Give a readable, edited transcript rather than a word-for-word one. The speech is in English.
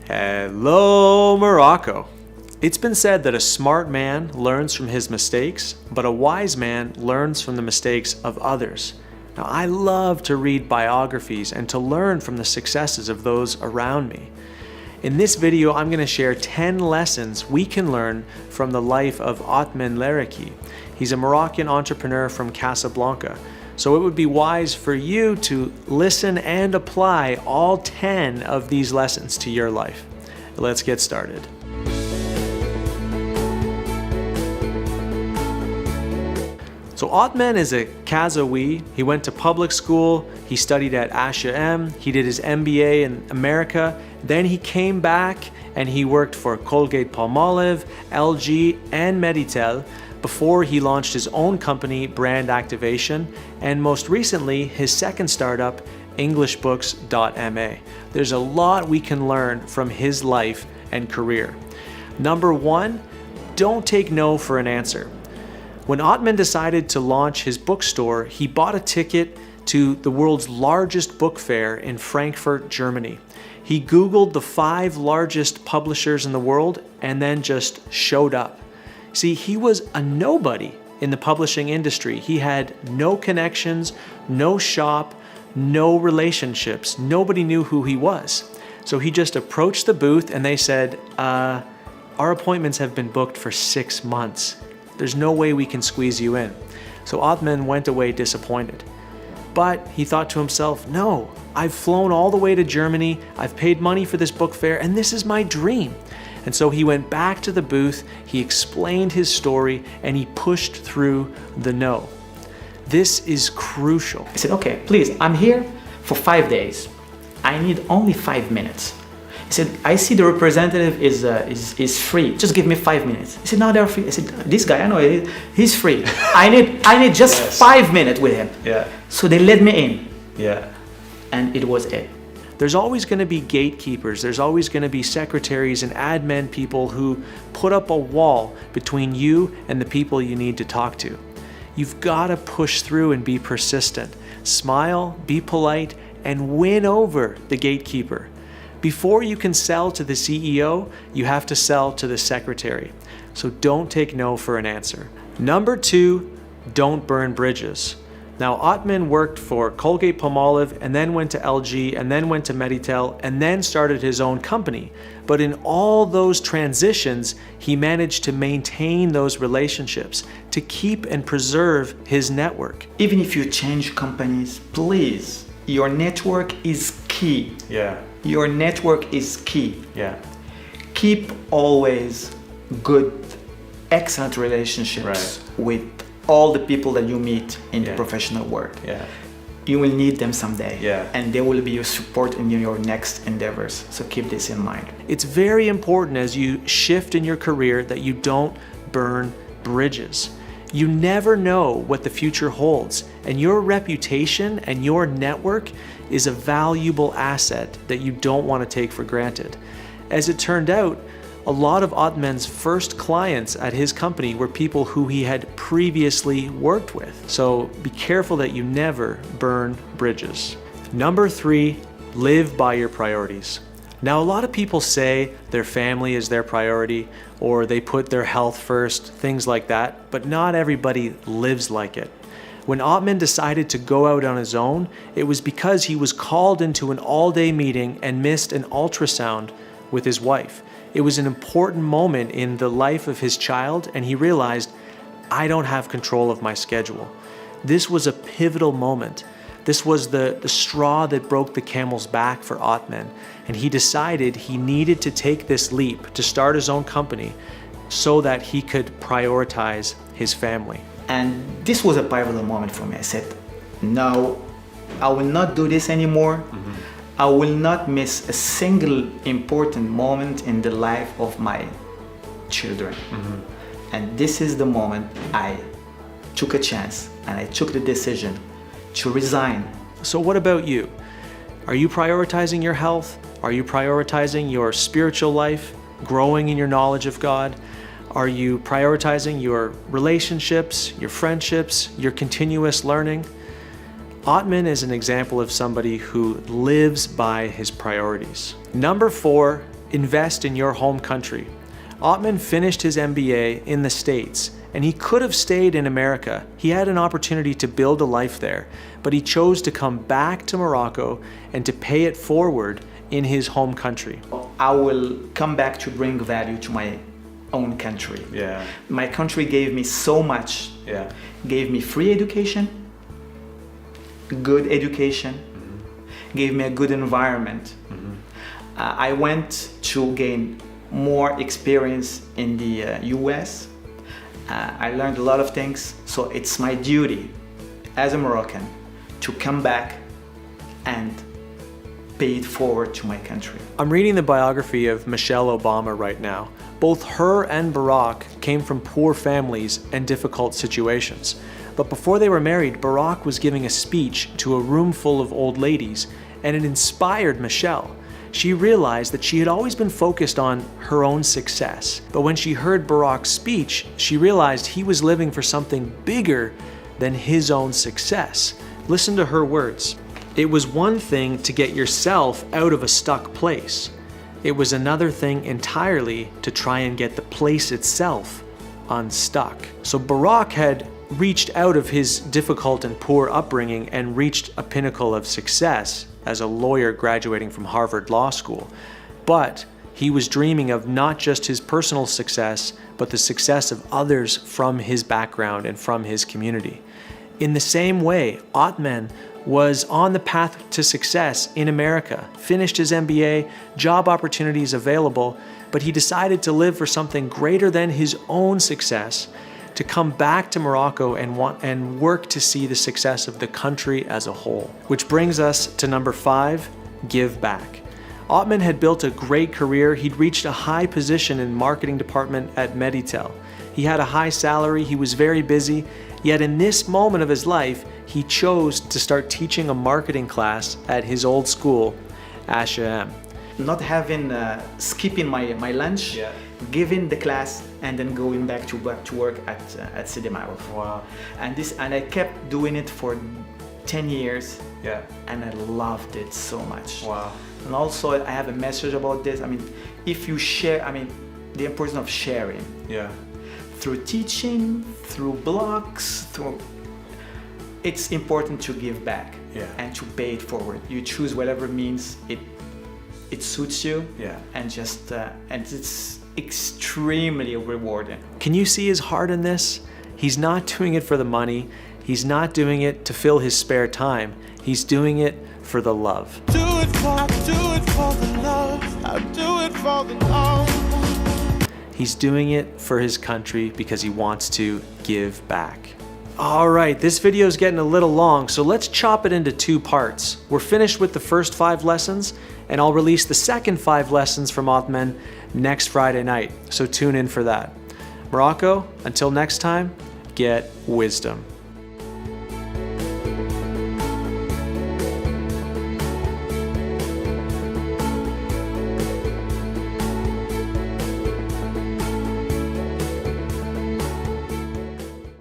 Hello, Morocco. It's been said that a smart man learns from his mistakes, but a wise man learns from the mistakes of others. Now, I love to read biographies and to learn from the successes of those around me. In this video, I'm going to share 10 lessons we can learn from the life of Othman Leraki. He's a Moroccan entrepreneur from Casablanca. So it would be wise for you to listen and apply all 10 of these lessons to your life. Let's get started. So Othman is a Kazawi. He went to public school, he studied at HM, he did his MBA in America, then he came back and he worked for Colgate-Palmolive, LG, and Meditel before he launched his own company, Brand Activation, and most recently, his second startup, EnglishBooks.ma. There's a lot we can learn from his life and career. Number one, don't take no for an answer. When Othman decided to launch his bookstore, he bought a ticket to the world's largest book fair in Frankfurt, Germany. He Googled the 5 largest publishers in the world and then just showed up. See, he was a nobody in the publishing industry. He had no connections, no shop, no relationships. Nobody knew who he was. So he just approached the booth and they said, our appointments have been booked for 6 months. There's no way we can squeeze you in. So Othman went away disappointed. But he thought to himself, no, I've flown all the way to Germany, I've paid money for this book fair, and this is my dream. And so he went back to the booth, he explained his story, and he pushed through the no. This is crucial. I said, okay, please, I'm here for 5 days. I need only 5 minutes. He said, I see the representative is free. Just give me 5 minutes. He said, no, they're free. I said, this guy, I know he's free. I need just yes. 5 minutes with him. Yeah. So they let me in. Yeah. And it was it. There's always going to be gatekeepers. There's always going to be secretaries and admin people who put up a wall between you and the people you need to talk to. You've got to push through and be persistent. Smile, be polite, and win over the gatekeeper. Before you can sell to the CEO, you have to sell to the secretary. So don't take no for an answer. Number 2, don't burn bridges. Now, Othman worked for Colgate-Palmolive and then went to LG and then went to Meditel and then started his own company. But in all those transitions, he managed to maintain those relationships, to keep and preserve his network. Even if you change companies, please, your network is key. Yeah. Your network is key. Yeah. Keep always good, excellent relationships with all the people that you meet in the professional world. Yeah. You will need them someday. Yeah. And they will be your support in your next endeavors. So keep this in mind. It's very important as you shift in your career that you don't burn bridges. You never know what the future holds, and your reputation and your network is a valuable asset that you don't want to take for granted. As it turned out, a lot of Othman's first clients at his company were people who he had previously worked with. So be careful that you never burn bridges. Number 3, live by your priorities. Now, a lot of people say their family is their priority or they put their health first, things like that, but not everybody lives like it. When Othman decided to go out on his own, it was because he was called into an all-day meeting and missed an ultrasound with his wife. It was an important moment in the life of his child, and he realized, I don't have control of my schedule. This was a pivotal moment. This was the straw that broke the camel's back for Othman, and he decided he needed to take this leap to start his own company so that he could prioritize his family. And this was a pivotal moment for me. I said, no, I will not do this anymore. Mm-hmm. I will not miss a single important moment in the life of my children. Mm-hmm. And this is the moment I took a chance and I took the decision to resign. So what about you? Are you prioritizing your health? Are you prioritizing your spiritual life, growing in your knowledge of God? Are you prioritizing your relationships, your friendships, your continuous learning? Othman is an example of somebody who lives by his priorities. Number 4 invest in your home country. Othman finished his MBA in the States, and he could have stayed in America. He had an opportunity to build a life there, but he chose to come back to Morocco and to pay it forward in his home country. I will come back to bring value to my own country. Yeah. My country gave me so much. Yeah. Gave me free education, good education, gave me a good environment. I went to gain more experience in the US. I learned a lot of things, so it's my duty as a Moroccan to come back and pay it forward to my country. I'm reading the biography of Michelle Obama right now. Both her and Barack came from poor families and difficult situations. But before they were married, Barack was giving a speech to a room full of old ladies, and it inspired Michelle. She realized that she had always been focused on her own success. But when she heard Barack's speech, she realized he was living for something bigger than his own success. Listen to her words. It was one thing to get yourself out of a stuck place. It was another thing entirely to try and get the place itself unstuck. So Barack had reached out of his difficult and poor upbringing and reached a pinnacle of success as a lawyer graduating from Harvard Law School. But he was dreaming of not just his personal success, but the success of others from his background and from his community. In the same way, Othman was on the path to success in America, finished his MBA, job opportunities available, but he decided to live for something greater than his own success, to come back to Morocco and work to see the success of the country as a whole. Which brings us to number 5, give back. Othman had built a great career. He'd reached a high position in marketing department at Meditel. He had a high salary, he was very busy, yet in this moment of his life, he chose to start teaching a marketing class at his old school, H&M. Not having, skipping my lunch, giving the class, and then going back to work at Sidi Maouf. Wow. And I kept doing it for 10 years. Yeah. And I loved it so much. Wow. And also I have a message about this. I mean, if you share, the importance of sharing. Yeah. Through teaching, through blogs, it's important to give back. Yeah. And to pay it forward. You choose whatever means it suits you. Yeah. And just and it's extremely rewarding. Can you see his heart in this? He's not doing it for the money. He's not doing it to fill his spare time. He's doing it for the love. I do it for the love. I do it for the love. He's doing it for his country because he wants to give back. All right, this video is getting a little long, so let's chop it into 2 parts. We're finished with the first 5 lessons, and I'll release the second 5 lessons from Othman next Friday night, so tune in for that. Morocco, until next time, get wisdom.